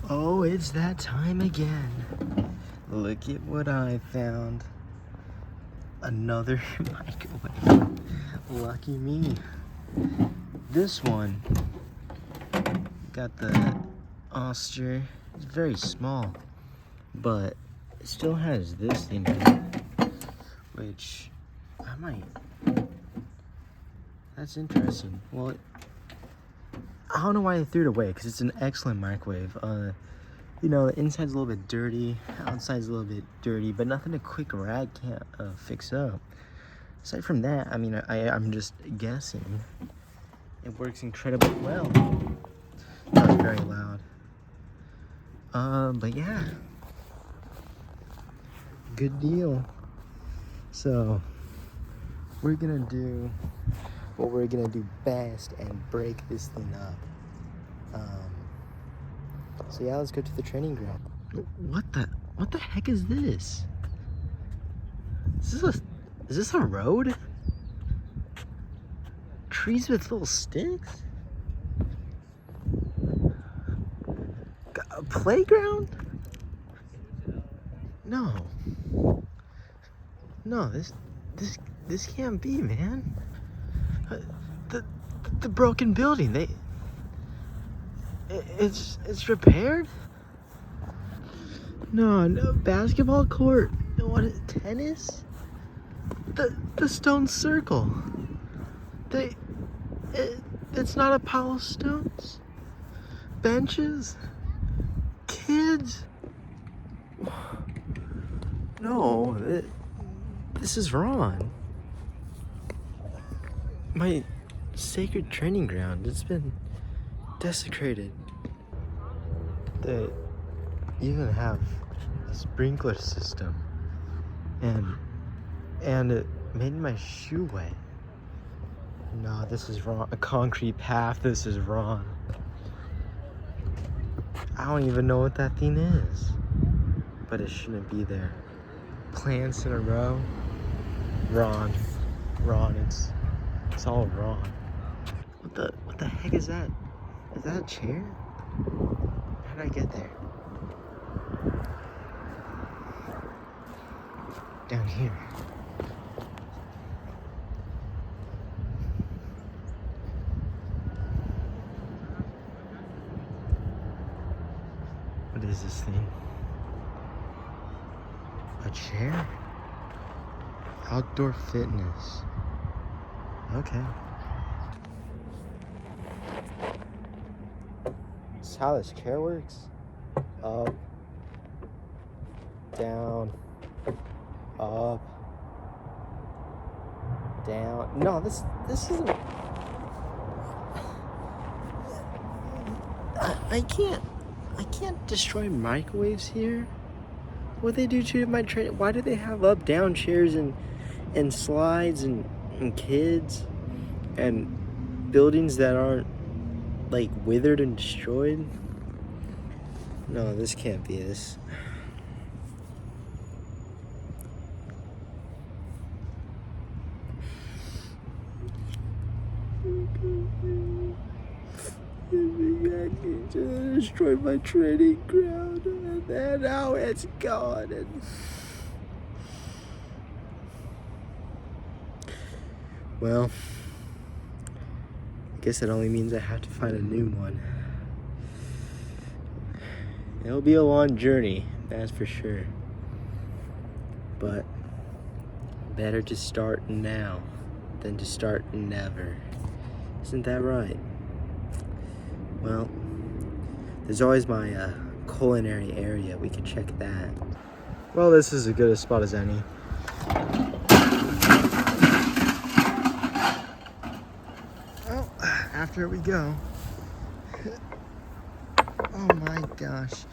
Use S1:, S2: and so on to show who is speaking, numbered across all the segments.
S1: Oh, it's that time again. Look at what I found. Another microwave. Lucky me. This one got the Oster. It's very small, but it still has this in it, which I might. That's interesting. Well, I don't know why I threw it away because it's an excellent microwave. You know, the inside's a little bit dirty, outside's a little bit dirty, but nothing a quick rag can't fix up. Aside from that, I mean, I'm just guessing. It works incredibly well. That was very loud. But yeah, good deal. So we're gonna do what we're gonna do best and break this thing up. So yeah, let's go to the training ground. What the heck is this? Is this a road? Trees with little sticks? A playground? No, this can't be, man. The broken building, it's repaired? No, basketball court. What is tennis? The stone circle. It's not a pile of stones. Benches. Kids. No, this is wrong. My sacred training ground, it's been desecrated. They even have a sprinkler system, and it made my shoe wet. No, this is wrong. A concrete path, this is wrong. I don't even know what that thing is, but it shouldn't be there. Plants in a row, wrong, it's all wrong. What the heck is that? Is that a chair? How did I get there? Down here. What is this thing? A chair? Outdoor fitness. Okay. This is how this chair works. Up, down, up, down. No, this isn't. I can't destroy microwaves here. What they do to my train? Why do they have up down chairs and slides and kids and buildings that aren't like withered and destroyed? No, this can't be this. Destroyed my training ground, and now it's gone. And well, I guess that only means I have to find a new one. It'll be a long journey, that's for sure. But better to start now than to start never. Isn't that right? Well, there's always my culinary area. We can check that. Well, this is as good a spot as any. Well, after we go. Oh my gosh.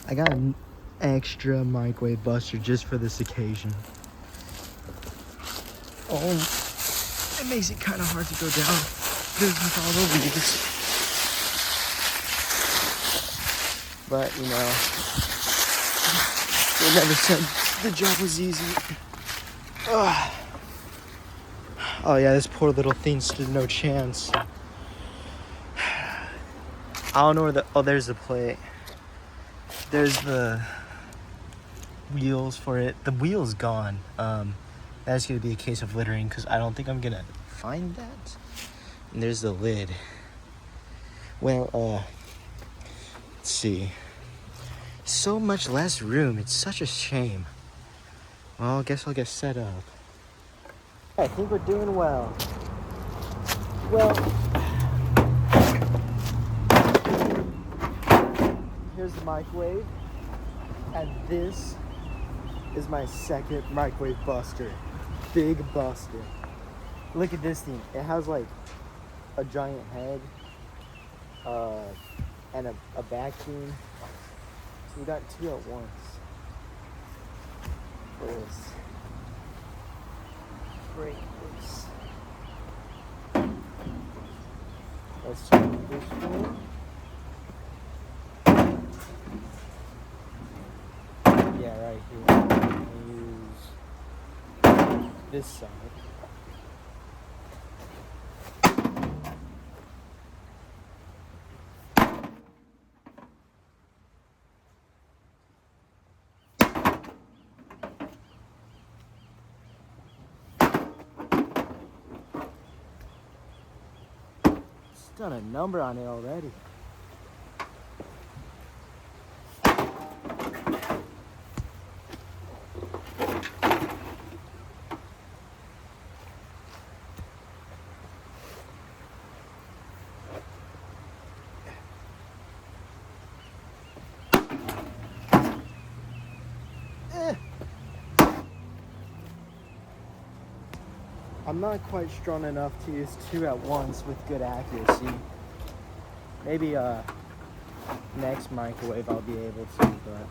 S1: I got an extra microwave buster just for this occasion. Oh, it makes it kind of hard to go down. There's all the leaves. But, you know, they never said the job was easy. Ugh. Oh yeah, this poor little thing stood no chance. I don't know where oh, there's the plate. There's the wheels for it. The wheel's gone. That's gonna be a case of littering because I don't think I'm gonna find that. And there's the lid. Well, let's see. So much less room. It's such a shame. Well, I guess I'll get set up. I think we're doing well. Well, here's the microwave. And this is my second microwave buster. Big buster. Look at this thing. It has like a giant head and a vacuum. So we got two at once. This. Break this. Let's turn this one. Yeah, right here. I'll use this side. Done a number on it already. I'm not quite strong enough to use two at once with good accuracy. Maybe next microwave I'll be able to, but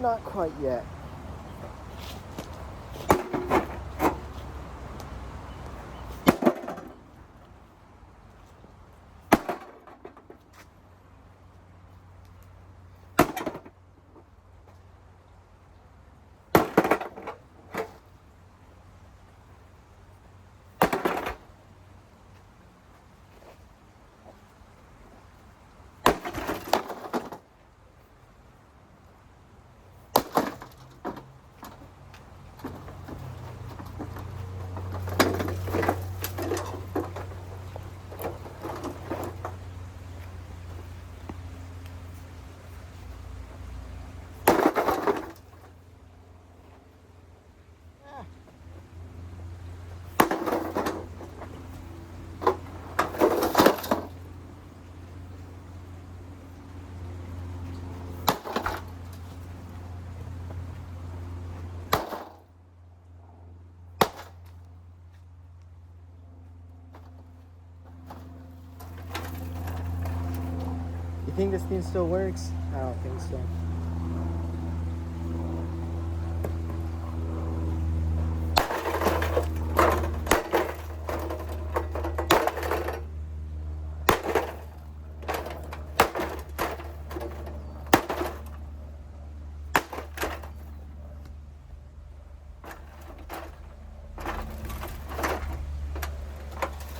S1: not quite yet. You think this thing still works? I don't think so.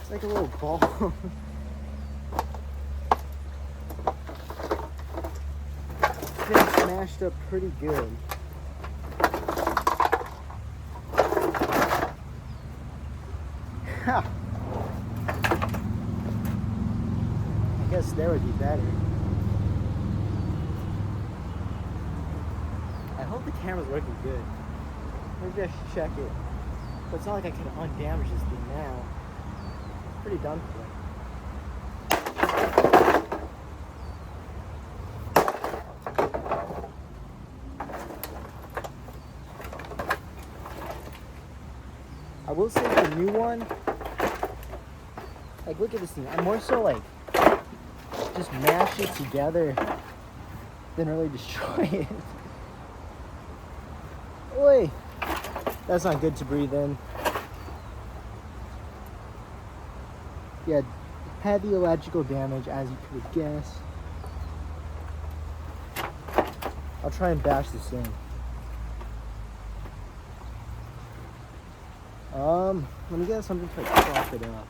S1: It's like a little ball. Smashed up pretty good. Ha! I guess there would be better. I hope the camera's working good. Maybe I should check it. But it's not like I can undamage this thing now. It's pretty done for. I will say the new one, like look at this thing, I more so like just mash it together than really destroy it. Oi! That's not good to breathe in. Yeah, heavy electrical damage as you could guess. I'll try and bash this in. Let me get something to like prop it up.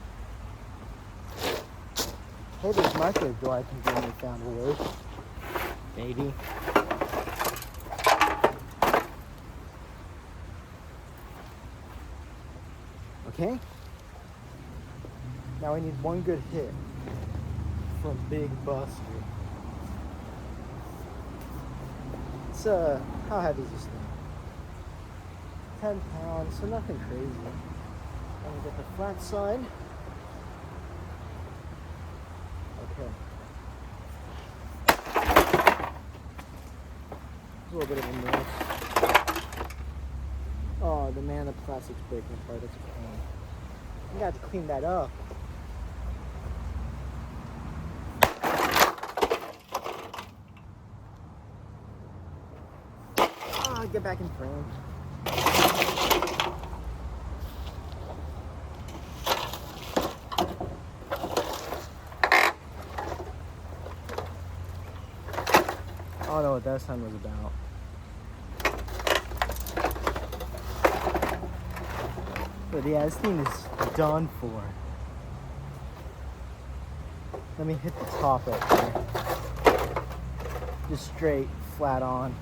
S1: Hey, this microwave door I think we only found will work. maybe. Okay. Now we need one good hit from Big Buster. It's how heavy is this thing? 10 pounds, so nothing crazy. Let me get the flat side. Okay. A little bit of a mess. Oh, the plastic's breaking apart. That's a pain. You got to clean that up. Oh, get back in frame. I don't know what that sound was about. But yeah, this thing is done for. Let me hit the top right there. Just straight, flat on.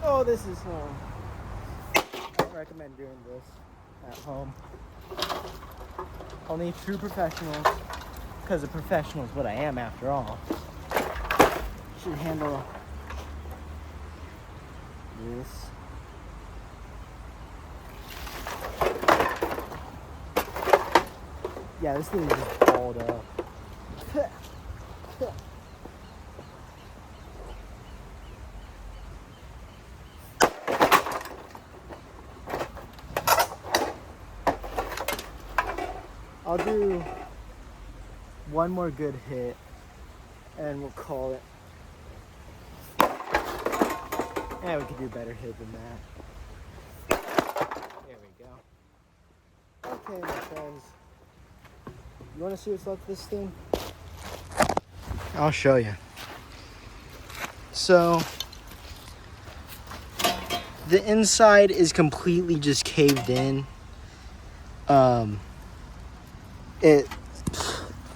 S1: Oh, this is I don't recommend doing this at home. Only true professionals, because a professional is what I am after all, should handle this. Yeah, this thing is just balled up. I'll do one more good hit and we'll call it. Yeah, we could do a better hit than that. There we go. Okay, my friends. You want to see what's left of this thing? I'll show you. So, the inside is completely just caved in.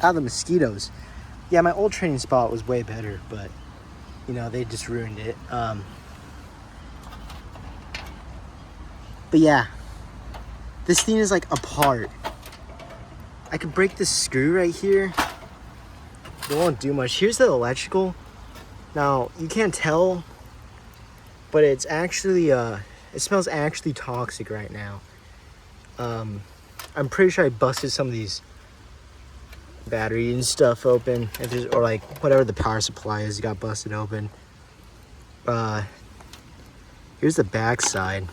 S1: The mosquitoes. Yeah, my old training spot was way better, but you know, they just ruined it. But yeah, this thing is like apart. I could break this screw right here. It won't do much. Here's the electrical. Now, you can't tell, but it's actually, it smells actually toxic right now. I'm pretty sure I busted some of these battery and stuff open, or like whatever the power supply is got busted open. Here's the back side.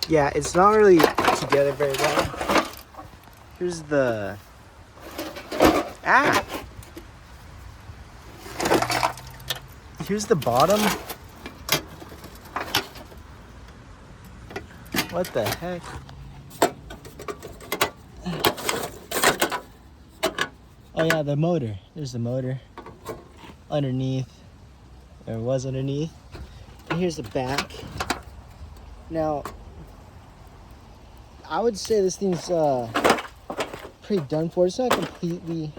S1: Yeah, it's not really together very well. Here's the here's the bottom. What the heck? Oh yeah, the motor. There's the motor underneath. There was underneath. And here's the back. Now, I would say this thing's pretty done for. It's not completely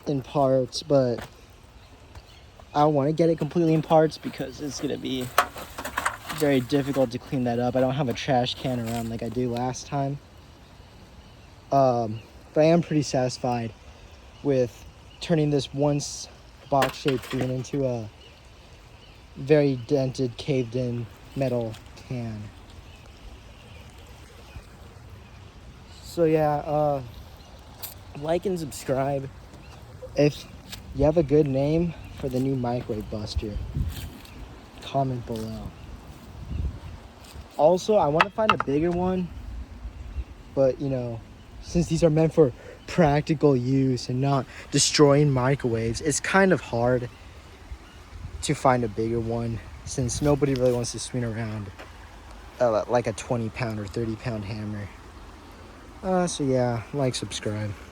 S1: in parts, but I want to get it completely in parts because it's gonna be very difficult to clean that up. I don't have a trash can around like I do last time. But I am pretty satisfied with turning this once box-shaped thing into a very dented, caved-in metal can. So yeah, like and subscribe. If you have a good name for the new microwave buster, comment below. Also, I want to find a bigger one, but you know, since these are meant for practical use and not destroying microwaves, it's kind of hard to find a bigger one since nobody really wants to swing around like a 20-pound or 30-pound hammer. So yeah, like, subscribe.